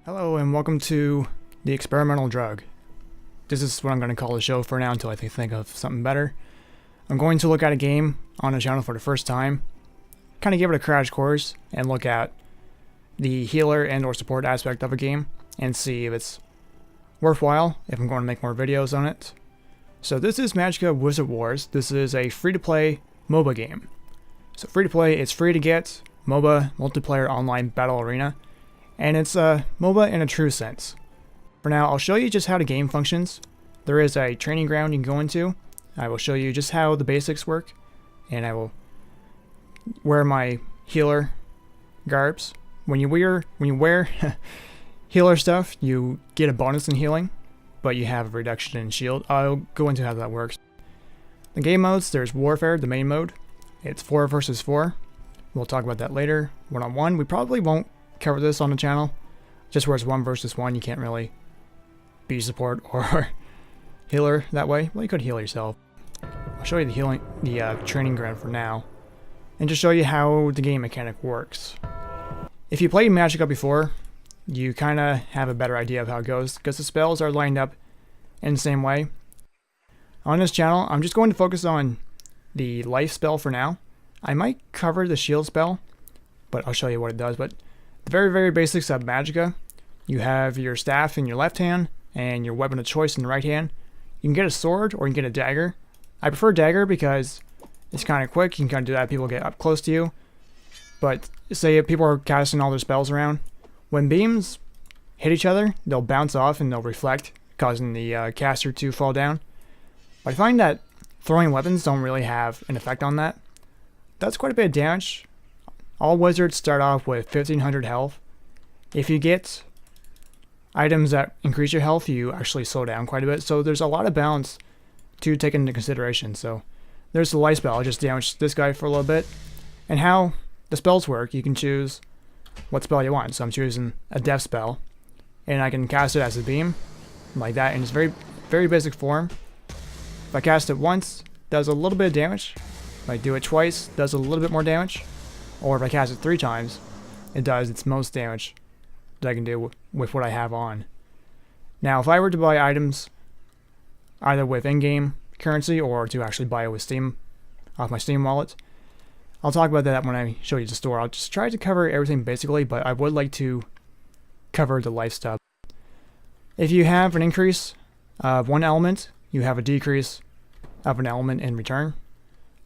Hello and welcome to the experimental drug. This is what I'm going to call the show for now until I think of something better. I'm going to look at a game on the channel for the first time, kind of give it a crash course, and look at the healer and or support aspect of a game and see if it's worthwhile, if I'm going to make more videos on it. So this is Magicka Wizard Wars. This is a free-to-play MOBA game. So free-to-play, it's free to get, MOBA, multiplayer online battle arena. And it's a MOBA in a true sense. For now, I'll show you just how the game functions. There is a training ground you can go into. I will show you just how the basics work. And I will wear my healer garbs. When you wear healer stuff, you get a bonus in healing, but you have a reduction in shield. I'll go into how that works. The game modes, there's Warfare, the main mode. It's 4 versus 4. We'll talk about that later. 1-on-1, we probably won't cover this on the channel. Just where it's 1 versus 1, you can't really be support or healer that way. Well, you could heal yourself. I'll show you the training ground for now, and just show you how the game mechanic works. If you played Magicka before, you kind of have a better idea of how it goes, because the spells are lined up in the same way. On this channel, I'm just going to focus on the life spell for now. I might cover the shield spell, but I'll show you what it does. But the very basics of Magicka, you have your staff in your left hand and your weapon of choice in the right hand. You can get a sword or you can get a dagger. I prefer dagger because it's kind of quick. You can kind of do that if people get up close to you. But say if people are casting all their spells around, when beams hit each other, they'll bounce off and they'll reflect, causing the caster to fall down. But I find that throwing weapons don't really have an effect on that. That's quite a bit of damage. All wizards start off with 1500 health. If you get items that increase your health, you actually slow down quite a bit. So there's a lot of balance to take into consideration. So there's the light spell. I'll just damage this guy for a little bit. And how the spells work, you can choose what spell you want. So I'm choosing a death spell, and I can cast it as a beam, like that, in its very basic form. If I cast it once, it does a little bit of damage. If I do it twice, it does a little bit more damage. Or if I cast it 3 times, it does its most damage that I can do with what I have on. Now, if I were to buy items either with in-game currency or to actually buy it with Steam, off my Steam wallet, I'll talk about that when I show you the store. I'll just try to cover everything basically, but I would like to cover the life stuff. If you have an increase of one element, you have a decrease of an element in return.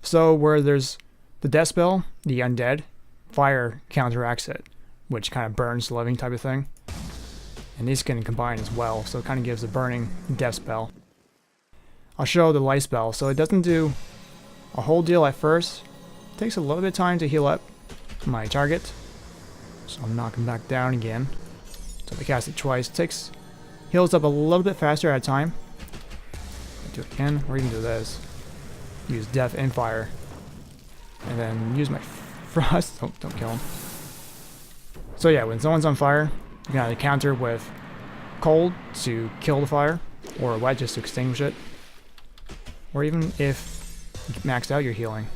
So where there's the death spell, the undead, fire counteracts it, which kind of burns the living type of thing. And these can combine as well, so it kind of gives a burning death spell. I'll show the light spell, so it doesn't do a whole deal at first. It takes a little bit of time to heal up my target. So I'm knocking back down again. So if I cast it twice, it heals up a little bit faster at a time. Do it again, or you can do this. Use death and fire. And then use my frost. Oh, don't kill him. So yeah, when someone's on fire, you can either counter with cold to kill the fire, or wet just to extinguish it. Or even if you maxed out your healing,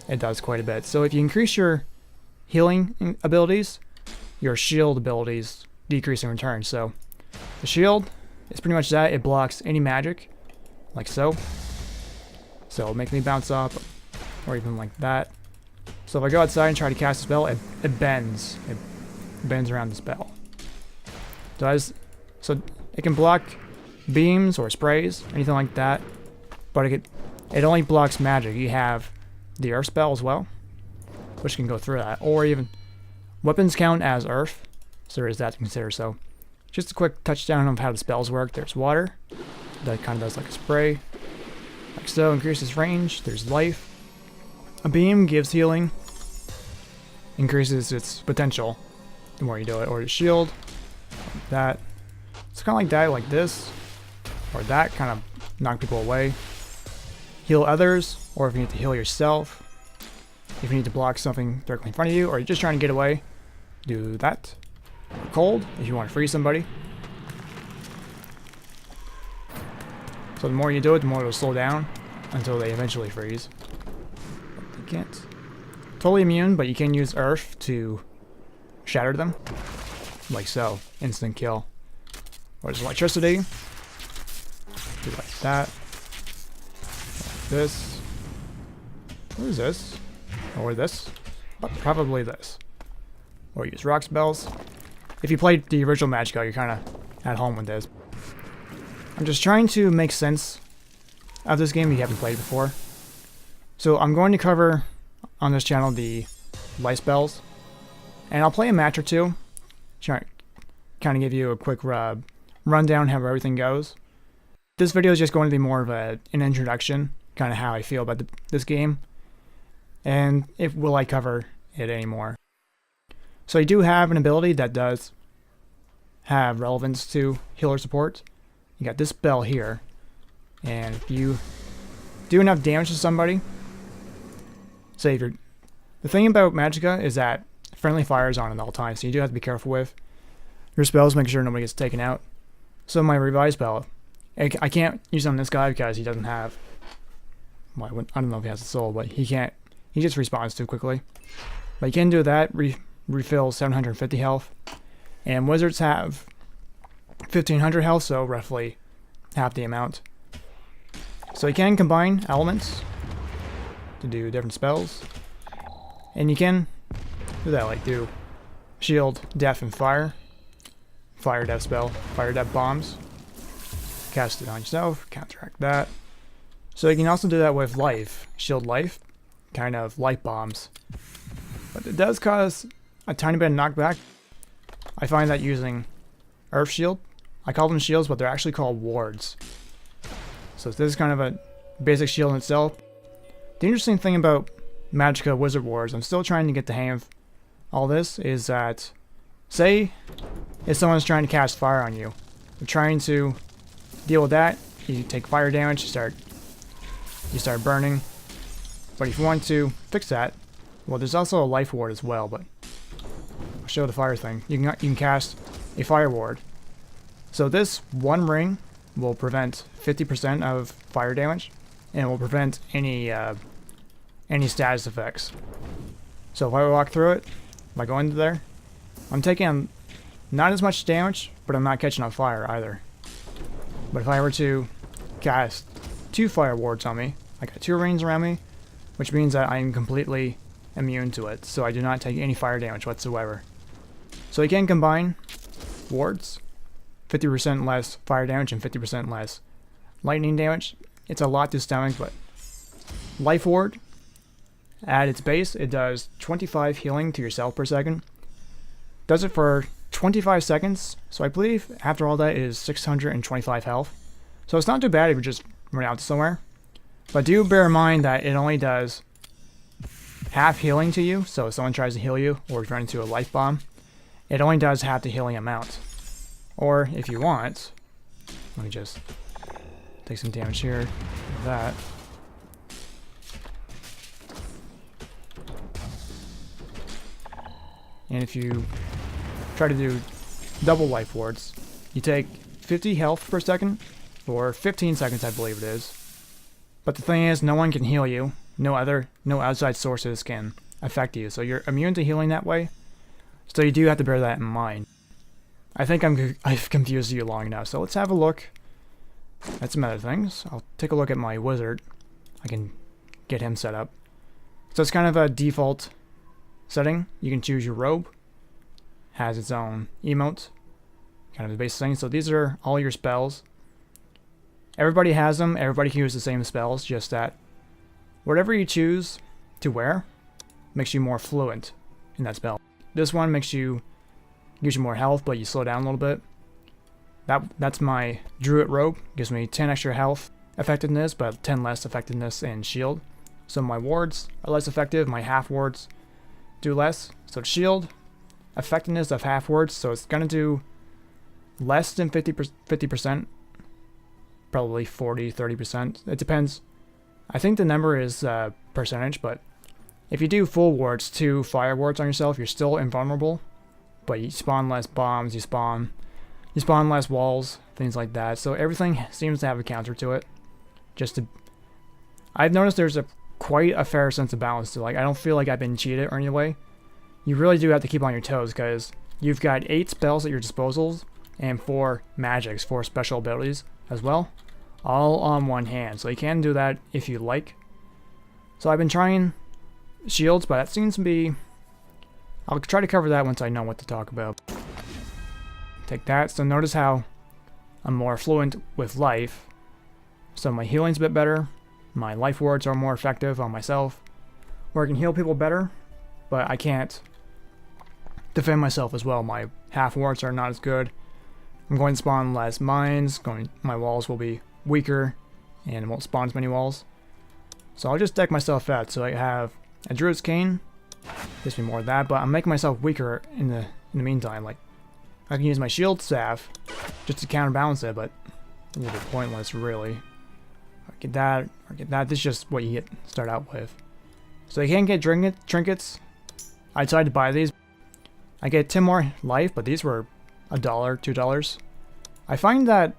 it does quite a bit. So if you increase your healing abilities, your shield abilities decrease in return. So the shield is pretty much that. It blocks any magic, like so. So it'll make me bounce off, or even like that. So if I go outside and try to cast a spell, it bends. It bends around the spell. So it can block beams or sprays, anything like that. But it only blocks magic. You have the earth spell as well, which can go through that. Or even weapons count as earth, so there is that to consider. So just a quick touchdown of how the spells work. There's water, that kind of does like a spray, like so, increases range. There's life. A beam gives healing, increases its potential the more you do it. Or the shield, like that. It's kind of like that, like this, or that, kind of knock people away. Heal others, or if you need to heal yourself. If you need to block something directly in front of you, or you're just trying to get away, do that. Or cold, if you want to freeze somebody. So the more you do it, the more it'll slow down until they eventually freeze. But they can't totally immune, but you can use earth to shatter them. like so. Instant kill. Or just electricity. Do like that. Like this. What is this? Or this. But probably this. Or use rock spells. If you played the original Magicka, you're kind of at home with this. I'm just trying to make sense of this game if you haven't played before. So I'm going to cover on this channel the light spells. And I'll play a match or two. Try kind of give you a quick rundown how everything goes. This video is just going to be more of an introduction, kind of how I feel about this game. And will I cover it anymore. So I do have an ability that does have relevance to healer support. You got this spell here. And if you do enough damage to somebody, say if you're... The thing about Magicka is that friendly fire is on at all times, so you do have to be careful with your spells, make sure nobody gets taken out. So my revive spell, I can't use it on this guy because he doesn't have... Well, I don't know if he has a soul, but he can't... He just respawns too quickly. But you can do that, refill 750 health. And wizards have 1500 health, so roughly half the amount. So you can combine elements to do different spells. And you can do that, like do shield, death, and fire. Fire death spell, fire death bombs. Cast it on yourself, counteract that. So you can also do that with life, shield life, kind of light bombs. But it does cause a tiny bit of knockback. I find that using Earth Shield, I call them shields, but they're actually called wards. So this is kind of a basic shield in itself. The interesting thing about Magicka Wizard Wars, I'm still trying to get the hang of all this, is that, say, if someone's trying to cast fire on you, you're trying to deal with that, you take fire damage, you start burning. But if you want to fix that, well, there's also a life ward as well, but I'll show the fire thing. You can cast a fire ward. So this one ring will prevent 50% of fire damage, and it will prevent any status effects. So if I walk through it, if I go into there, I'm taking not as much damage, but I'm not catching on fire either. But if I were to cast 2 fire wards on me, I got 2 rings around me, which means that I'm completely immune to it, so I do not take any fire damage whatsoever. So you can combine wards, 50% less fire damage and 50% less lightning damage. It's a lot to stomach, but life ward, at its base, it does 25 healing to yourself per second. Does it for 25 seconds, so I believe after all that is 625 health. So it's not too bad if you just run out somewhere. But do bear in mind that it only does half healing to you, so if someone tries to heal you, or if you run into a life bomb, it only does half the healing amount. Or, if you want, let me just take some damage here, like that. And if you try to do double life wards, you take 50 health per second, for 15 seconds I believe it is. But the thing is, no one can heal you. No outside sources can affect you. So you're immune to healing that way. So you do have to bear that in mind. I think I've confused you long enough. So let's have a look at some other things. I'll take a look at my wizard. I can get him set up. So it's kind of a default setting. You can choose your robe. Has its own emote. Kind of the basic thing. So these are all your spells. Everybody has them, everybody can use the same spells, just that whatever you choose to wear makes you more fluent in that spell. This one gives you more health, but you slow down a little bit. That's my Druid robe, gives me 10 extra health effectiveness, but 10 less effectiveness in shield. So my wards are less effective, my half wards do less. So shield, effectiveness of half wards, so it's gonna do less than 50%. Probably 40, 30%. It depends. I think the number is percentage, but if you do full wards, 2 fire wards on yourself, you're still invulnerable. But you spawn less bombs, you spawn less walls, things like that. So everything seems to have a counter to it. I've noticed there's quite a fair sense of balance to, like, I don't feel like I've been cheated or any way. You really do have to keep on your toes, because you've got 8 spells at your disposal and 4 magics, 4 special abilities as well, all on one hand. So you can do that if you like. So I've been trying shields, but that seems to be... I'll try to cover that once I know what to talk about. Take that. So notice how I'm more fluent with life. So my healing's a bit better. My life wards are more effective on myself. Where I can heal people better, but I can't defend myself as well. My half wards are not as good. I'm going to spawn less mines. My walls will be weaker and won't spawn as many walls. So I'll just deck myself out. So I have a Druid's Cane. Gives me more of that, but I'm making myself weaker in the meantime. Like, I can use my shield staff just to counterbalance it, but a little bit pointless, really. I get that, or get that. This is just what you start out with. So you can get trinkets. I decided to buy these. I get 10 more life, but these were $1, $2. I find that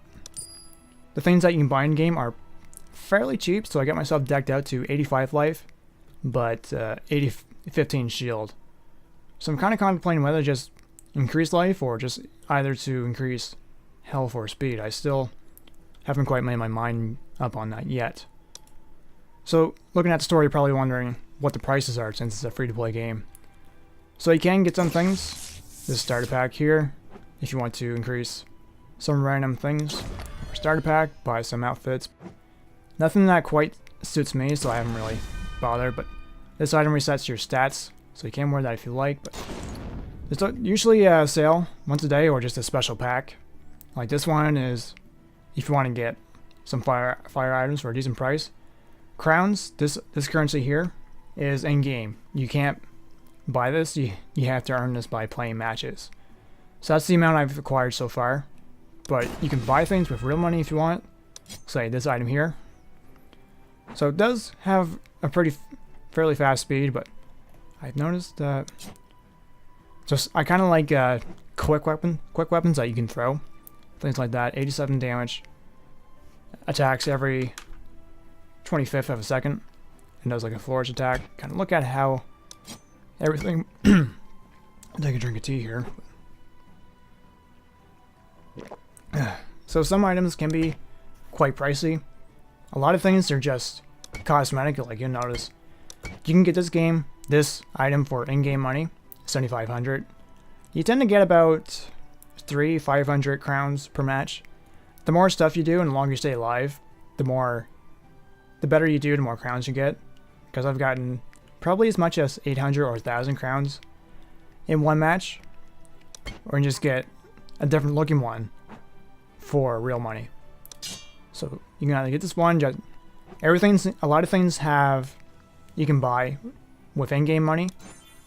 the things that you can buy in game are fairly cheap, so I got myself decked out to 85 life, but 15 shield. So I'm kind of contemplating whether to just increase life or just either to increase health or speed. I still haven't quite made my mind up on that yet. So looking at the store, you're probably wondering what the prices are since it's a free-to-play game. So you can get some things. This starter pack here, if you want to increase some random things. Or starter pack, buy some outfits. Nothing that quite suits me, so I haven't really bothered, but this item resets your stats, so you can wear that if you like, but it's usually a sale once a day or just a special pack. Like this one is if you want to get some fire items for a decent price. Crowns, this currency here is in-game. You can't buy this, you have to earn this by playing matches. So that's the amount I've acquired so far. But you can buy things with real money if you want. Say this item here. So it does have a fairly fast speed, but I've noticed that I kind of like quick weapons that you can throw, things like that. 87 damage, attacks every 25th of a second, and does like a flourish attack. Kind of look at how everything. Take a drink of tea here. So some items can be quite pricey. A lot of things are just cosmetic, like you'll notice. You can get this item for in-game money, 7,500. You tend to get about 500 crowns per match. The more stuff you do and the longer you stay alive, the better you do, the more crowns you get. Because I've gotten probably as much as 800 or 1,000 crowns in one match. Or you can just get a different looking one for real money. So you can either get this one, a lot of things you can buy with in-game money,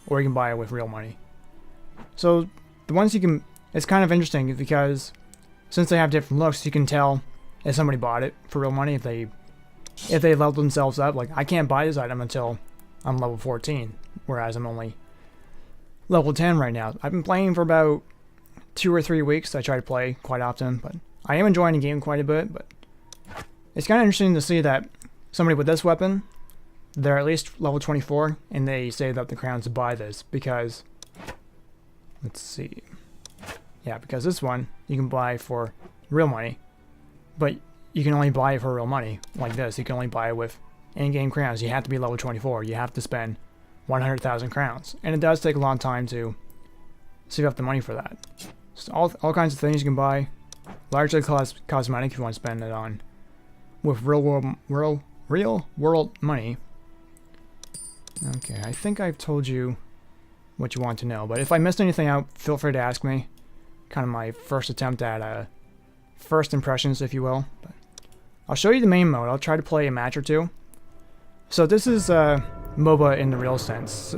or you can buy it with real money. So the ones it's kind of interesting because since they have different looks, you can tell if somebody bought it for real money if they leveled themselves up. Like I can't buy this item until I'm level 14, whereas I'm only level 10 right now. I've been playing for about 2 or 3 weeks. I try to play quite often, but I am enjoying the game quite a bit. But it's kind of interesting to see that somebody with this weapon, they're at least level 24, and they saved up the crowns to buy this because, let's see, yeah, because this one you can buy for real money, but you can only buy it for real money. Like this, you can only buy it with in-game crowns. You have to be level 24. You have to spend 100,000 crowns, and it does take a long time to save up the money for that. So all kinds of things you can buy, largely cosmetic if you want to spend it on with real world money. Okay, I think I've told you what you want to know, but if I missed anything out, feel free to ask me. Kind of my first attempt at first impressions, if you will. But I'll show you the main mode. I'll try to play a match or two. So this is MOBA in the real sense.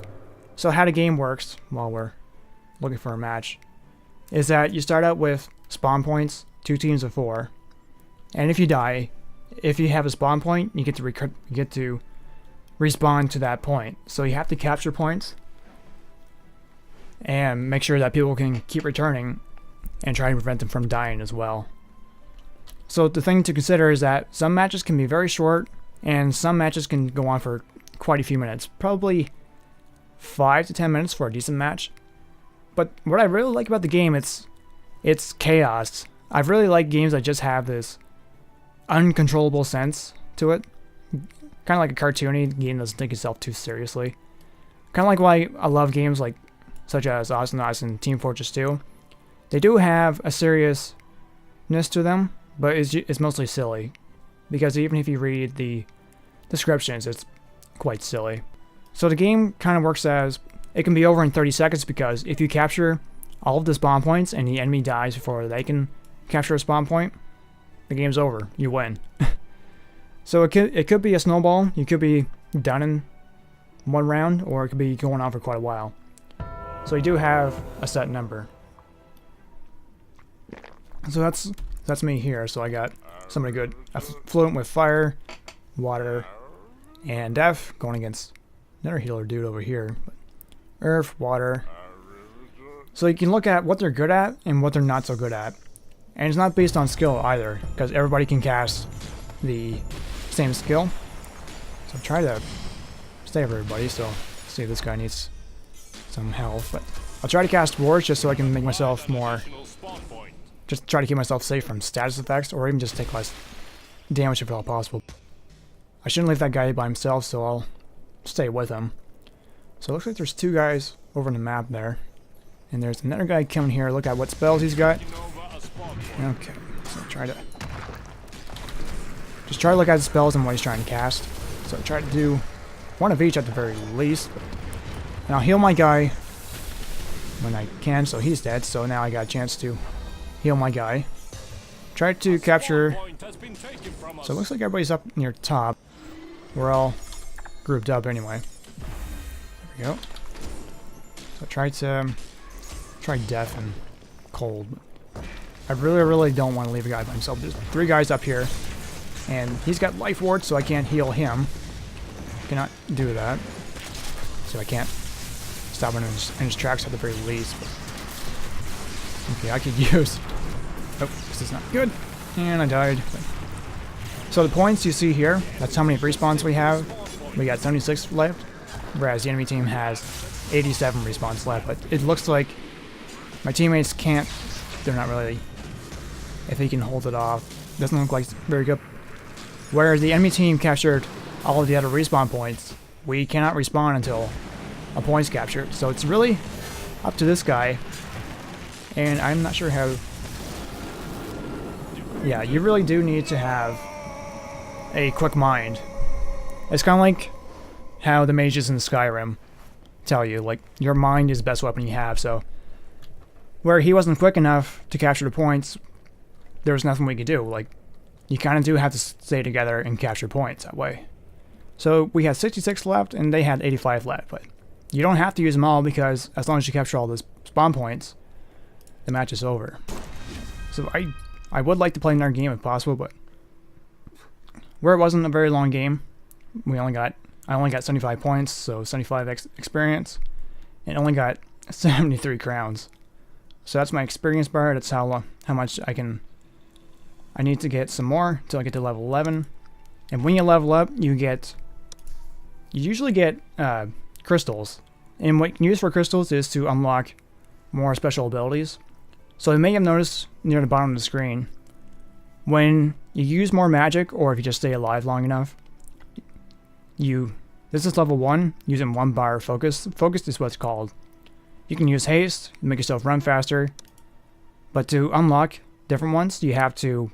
So how the game works while we're looking for a match is that you start out with spawn points, 2 teams of 4, and if you die, if you have a spawn point, you get to respawn to that point. So you have to capture points and make sure that people can keep returning and try to prevent them from dying as well. So the thing to consider is that some matches can be very short and some matches can go on for quite a few minutes. Probably 5 to 10 minutes for a decent match. But what I really like about the game, it's chaos. I really like games that just have this uncontrollable sense to it. Kind of like a cartoony game that doesn't take itself too seriously. Kind of like why I love games like such as Ostinaut and Team Fortress 2. They do have a seriousness to them, but it's mostly silly. Because even if you read the descriptions, it's quite silly. So the game kind of works as, it can be over in 30 seconds because if you capture all of the spawn points and the enemy dies before they can capture a spawn point, the game's over. You win. So it could be a snowball. You could be done in one round, or it could be going on for quite a while. So you do have a set number. So that's me here. So I got somebody good, a fluent with fire, water, and death, going against another healer dude over here. Earth, water. So you can look at what they're good at and what they're not so good at. And it's not based on skill either, because everybody can cast the same skill. So try to save everybody. So see, this guy needs some health, but I'll try to cast wards just so I can make myself more, just try to keep myself safe from status effects, or even just take less damage if at all possible. I shouldn't leave that guy by himself, so I'll stay with him. So it looks like there's two guys over on the map there, and there's another guy coming here. Look at what spells he's got. Okay, so try to look at the spells and what he's trying to cast. So try to do one of each at the very least. And I'll heal my guy when I can, so he's dead. So now I got a chance to heal my guy. Try to capture. So it looks like everybody's up near top. We're all grouped up anyway. There we go. So try death and cold. I really don't want to leave a guy by himself. There's three guys up here, and he's got life ward, so I can't heal him. Cannot do that. So I can't stop him in his tracks at the very least. But okay, I could use. Oh, this is not good. And I died. So the points you see here, that's how many respawns we have. We got 76 left, whereas the enemy team has 87 respawns left. But it looks like my teammates can't. They're not really. If he can hold it off, doesn't look like it's very good. Whereas the enemy team captured all of the other respawn points, we cannot respawn until a point's captured. So it's really up to this guy, and I'm not sure how. Yeah, you really do need to have a quick mind. It's kind of like how the mages in Skyrim tell you, like, your mind is the best weapon you have. So where he wasn't quick enough to capture the points, there was nothing we could do. Like, you kind of do have to stay together and capture points that way. So we had 66 left, and they had 85 left. But you don't have to use them all, because as long as you capture all the spawn points, the match is over. So I would like to play another game if possible, but where it wasn't a very long game, I only got 75 points, so 75 experience, and only got 73 crowns. So that's my experience bar. That's how much I need to get some more until I get to level 11. And when you level up, you usually get crystals. And what you can use for crystals is to unlock more special abilities. So you may have noticed near the bottom of the screen, when you use more magic, or if you just stay alive long enough, this is level 1, using 1 bar focus. Focus is what's called. You can use haste, make yourself run faster, but to unlock different ones, you have to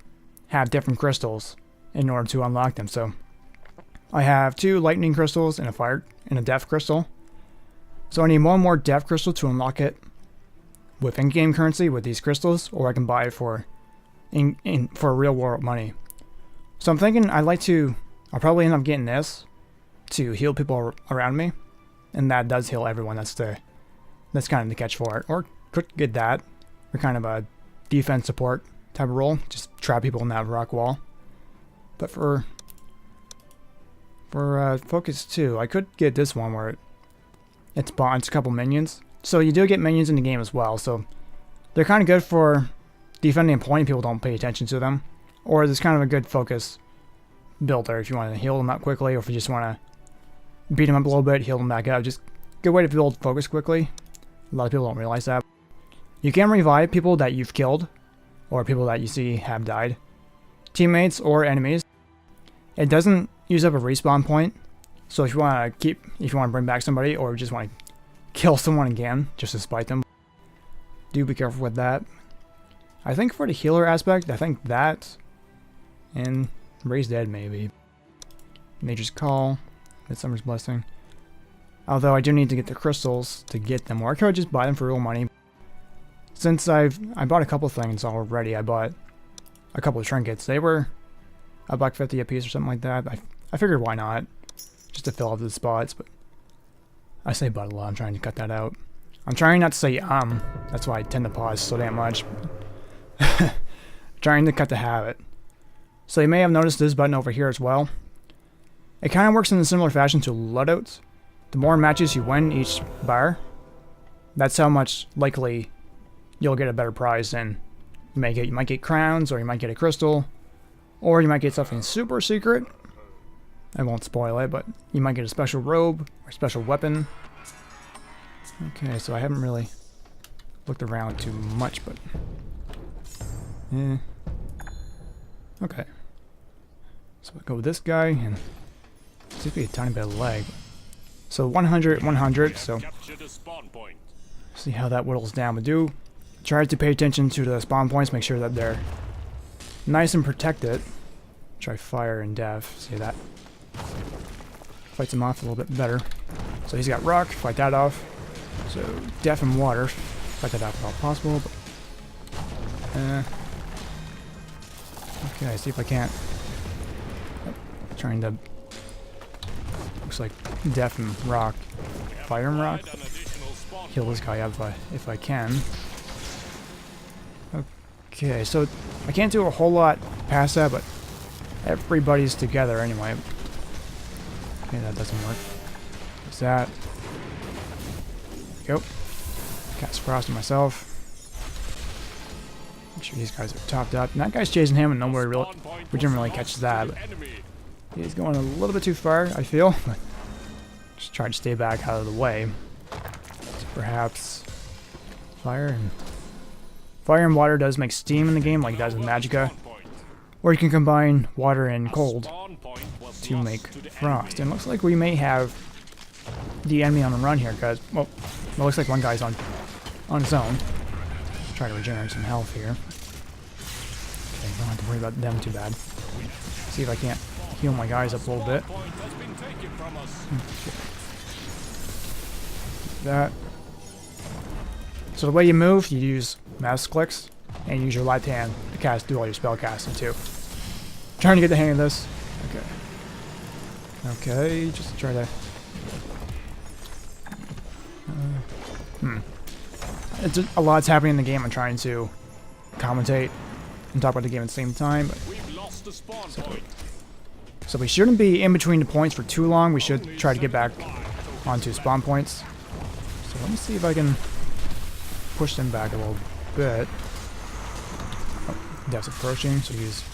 have different crystals in order to unlock them. So I have 2 lightning crystals and a death crystal. So I need one more death crystal to unlock it with in-game currency with these crystals, or I can buy it for real world money. So I'm thinking I'll probably end up getting this to heal people around me, and that does heal everyone. That's kind of the catch for it. Or could get that for kind of a defense support type of role, just trap people in that rock wall. But for focus 2, I could get this one where it spawns a couple minions. So you do get minions in the game as well, so they're kind of good for defending a point. People don't pay attention to them, or it's kind of a good focus builder if you want to heal them up quickly, or if you just want to beat them up a little bit, heal them back up. Just good way to build focus quickly. A lot of people don't realize that. You can revive people that you've killed, or people that you see have died, teammates or enemies. It doesn't use up a respawn point, so if you want to bring back somebody, or just want to kill someone again just to spite them, do be careful with that. I think for the healer aspect, I think that and Raise Dead maybe. Nature's Call, Midsummer's Blessing. Although I do need to get the crystals to get them, or I could just buy them for real money. Since I bought a couple things already, I bought a couple of trinkets. They were $1.50 a piece or something like that. I figured why not, just to fill up the spots. But I say but a lot. I'm trying to cut that out. I'm trying not to say That's why I tend to pause so damn much. Trying to cut the habit. So you may have noticed this button over here as well. It kind of works in a similar fashion to loadouts. The more matches you win each bar, that's how much likely you'll get a better prize. And you might get crowns, or you might get a crystal, or you might get something super secret. I won't spoil it, but you might get a special robe or special weapon. Okay, so I haven't really looked around too much, but okay. So I go with this guy, and seems to be a tiny bit of lag. So 100, 100, so see how that whittles down. But do try to pay attention to the spawn points, make sure that they're nice and protected. Try fire and death, see that? Fights him off a little bit better. So he's got rock, fight that off. So death and water, fight that off if all possible. But, okay, see if I can't. Trying to. Looks like death and rock, fire and rock. Kill this guy up if I can. Okay, so I can't do a whole lot past that, but everybody's together anyway. Okay, that doesn't work. What's that? Go. Cast Frost on myself. Make sure these guys are topped up. And that guy's chasing him, and nobody really. We didn't really catch that. But he's going a little bit too far, I feel. Just try to stay back out of the way. So perhaps fire and water does make steam in the game, like it does in Magicka. Or you can combine water and cold to make frost. And it looks like we may have the enemy on the run here, because well, it looks like one guy's on his own. Try to regenerate some health here. Okay, don't have to worry about them too bad. See if I can't heal my guys up a little bit. That. So the way you move, you use mouse clicks and use your left hand to do all your spell casting too. Trying to get the hang of this. Okay. Okay, just try to. It's a lot's happening in the game. I'm trying to commentate and talk about the game at the same time. But so we shouldn't be in between the points for too long. We should try to get back onto spawn points. So let me see if I can push them back a little bit. Oh, Death's approaching, so use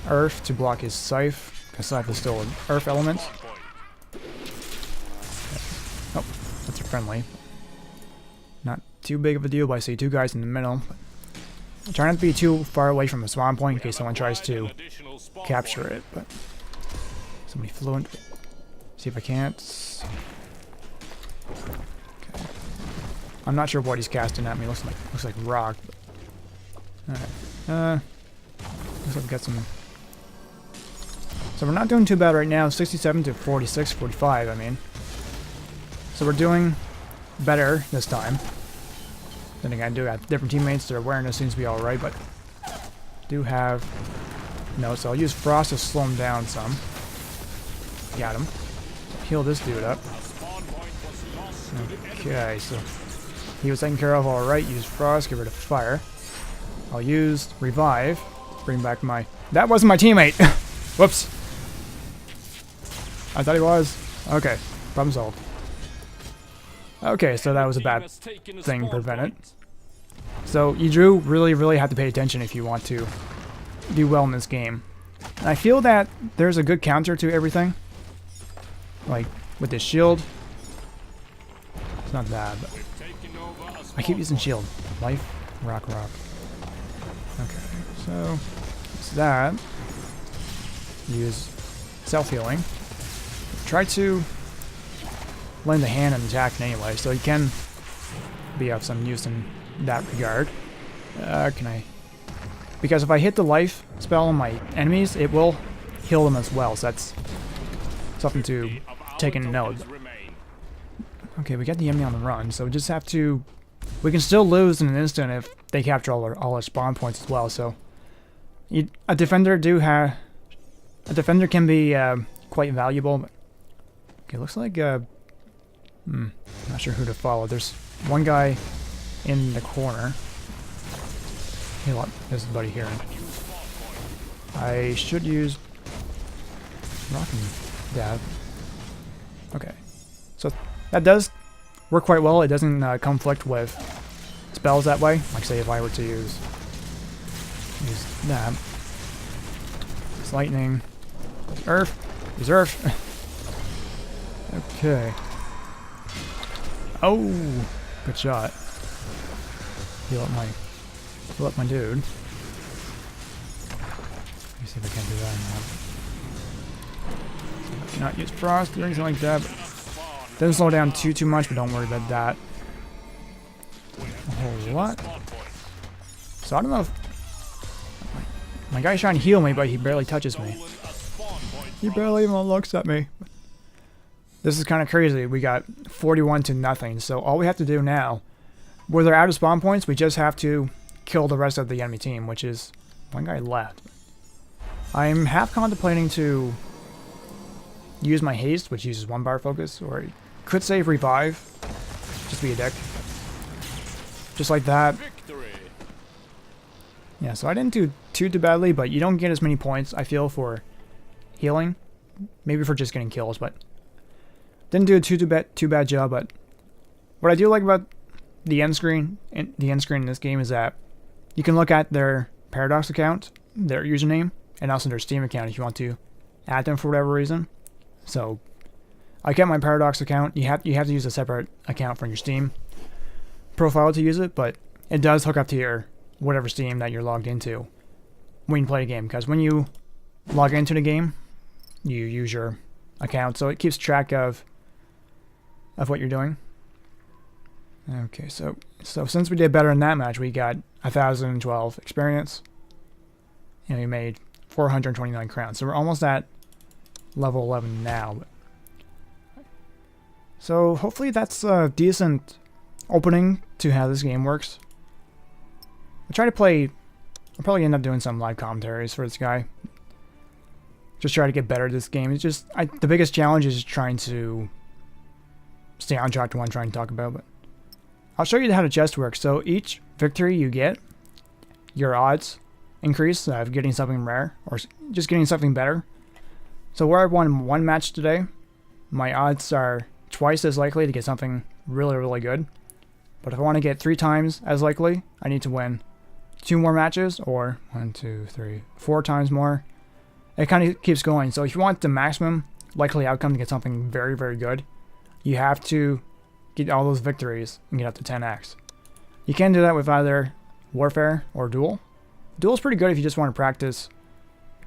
Earth to block his Scythe, because Scythe is still an Earth element. Oh, that's a friendly. Not too big of a deal, but I see two guys in the middle. I'm trying not to be too far away from the spawn point in case someone tries to capture it, but somebody fluent. See if I can't. Okay. I'm not sure what he's casting at me. Looks like rock. Alright. Looks like we got some. So we're not doing too bad right now. 67 to 46, 45. I mean. So we're doing better this time. Then again, I do have different teammates. Their awareness seems to be alright, but do have no. So I'll use Frost to slow him down some. Got him. Heal this dude up. Okay, so he was taken care of alright. Use Frost, get rid of fire. I'll use Revive. Bring back my. That wasn't my teammate! Whoops. I thought he was. Okay, problem solved. Okay, so that was a bad thing prevented. So you do really have to pay attention if you want to do well in this game. And I feel that there's a good counter to everything. Like with this shield. It's not bad, but I keep using shield. Life, rock, rock. Okay, so it's that. Use self-healing. Try to lend a hand and attack anyway, so you can be of some use in that regard. Can I? Because if I hit the life spell on my enemies, it will heal them as well, so that's something to take in note. Okay, we got the enemy on the run, so we just have to... We can still lose in an instant if they capture all our spawn points as well, so... A defender can be quite valuable, but... Okay, looks like... not sure who to follow. There's one guy in the corner. Hey, look, there's a buddy here. I should use rock and dab. Okay, so that does work quite well. It doesn't conflict with spells that way. Like say if I were to use that. It's lightning. Earth. Use earth. Okay. Oh, good shot. Heal up my dude. Let me see if I can do that or not. Cannot use frost or anything like that. Doesn't slow down too much, but don't worry about that. A whole lot. So I don't know if my guy's trying to heal me, but he barely touches me. He barely even looks at me. This is kind of crazy. We got 41 to nothing. So all we have to do now, where they're out of spawn points, we just have to kill the rest of the enemy team, which is one guy left. I'm half contemplating to use my haste, which uses 1 bar focus, or could save revive. Just be a dick. Just like that. Yeah, so I didn't do too badly, but you don't get as many points, I feel, for healing. Maybe for just getting kills, but didn't do a too bad job. But what I do like about the end screen in this game is that you can look at their Paradox account, their username, and also their Steam account if you want to add them for whatever reason. So I kept my Paradox account. You have to use a separate account from your Steam profile to use it, but it does hook up to your whatever Steam that you're logged into when you play a game. Because when you log into the game, you use your account, so it keeps track of what you're doing. Okay, so since we did better in that match, we got 1,012 experience, and we made 429 crowns. So we're almost at level 11 now. So hopefully that's a decent opening to how this game works. I'll probably end up doing some live commentaries for this guy. Just try to get better at this game. It's just, the biggest challenge is trying to stay on track to what I'm trying to talk about. But I'll show you how the chest works. So each victory you get, your odds increase of getting something rare, or just getting something better. So where I won 1 match today, my odds are twice as likely to get something really, really good. But if I want to get 3 times as likely, I need to win 2 more matches, or 1, 2, 3, 4 times more. It kind of keeps going. So if you want the maximum likely outcome to get something very, very good, you have to get all those victories and get up to 10x. You can do that with either Warfare or Duel. Duel is pretty good if you just want to practice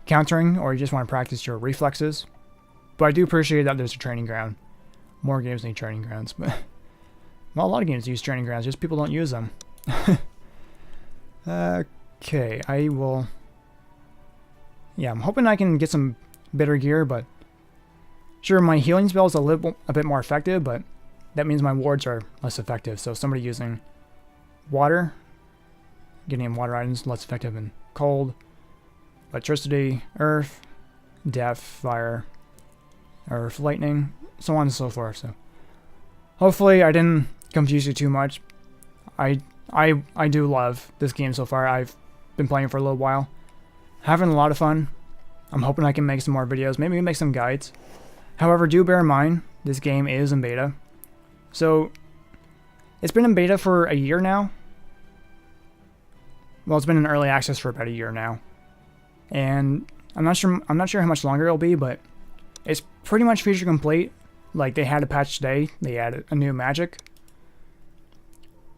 countering, or you just want to practice your reflexes. But I do appreciate that there's a training ground. More games need training grounds, but well, a lot of games use training grounds, just people don't use them. Okay, I will... Yeah, I'm hoping I can get some better gear, but... Sure, my healing spell is a bit more effective, but that means my wards are less effective. So somebody using water, getting water items less effective in cold, electricity, earth, death, fire, earth, lightning, so on and so forth. So hopefully I didn't confuse you too much. I do love this game so far. I've been playing for a little while, having a lot of fun. I'm hoping I can make some more videos, maybe make some guides. However, do bear in mind, this game is in beta. So, it's been in beta for a year now. Well, it's been in early access for about a year now. And I'm not sure how much longer it'll be, but it's pretty much feature complete. Like, they had a patch today, they added a new magic.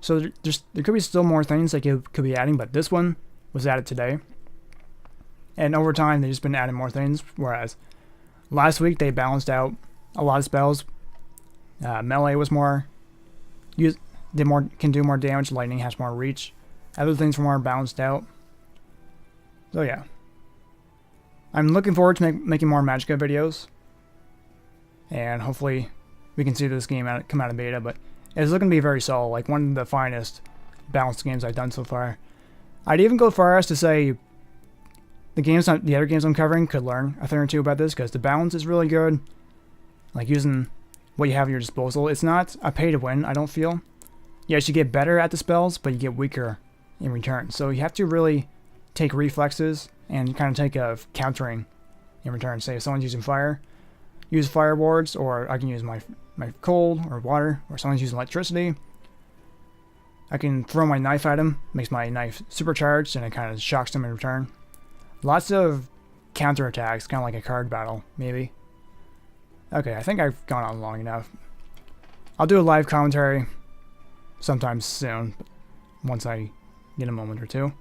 So there could be still more things they could be adding, but this one was added today. And over time, they've just been adding more things, whereas last week they balanced out a lot of spells. Melee was more... can do more damage, lightning has more reach. Other things were more balanced out. So yeah. I'm looking forward to making more Magicka videos. And hopefully we can see this game come out of beta, but it's looking to be very solid, like one of the finest balanced games I've done so far. I'd even go far as to say the other games I'm covering could learn a thing or two about this, because the balance is really good. Like using what you have at your disposal. It's not a pay to win, I don't feel. Yes, you get better at the spells, but you get weaker in return. So you have to really take reflexes and kind of take a countering in return. Say if someone's using fire, use fire wards, or I can use my cold or water, or someone's using electricity. I can throw my knife at him, makes my knife supercharged, and it kind of shocks them in return. Lots of counterattacks, kind of like a card battle, maybe. Okay, I think I've gone on long enough. I'll do a live commentary sometime soon, once I get a moment or two.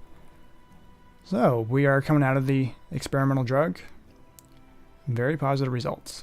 So, we are coming out of the experimental drug. Very positive results.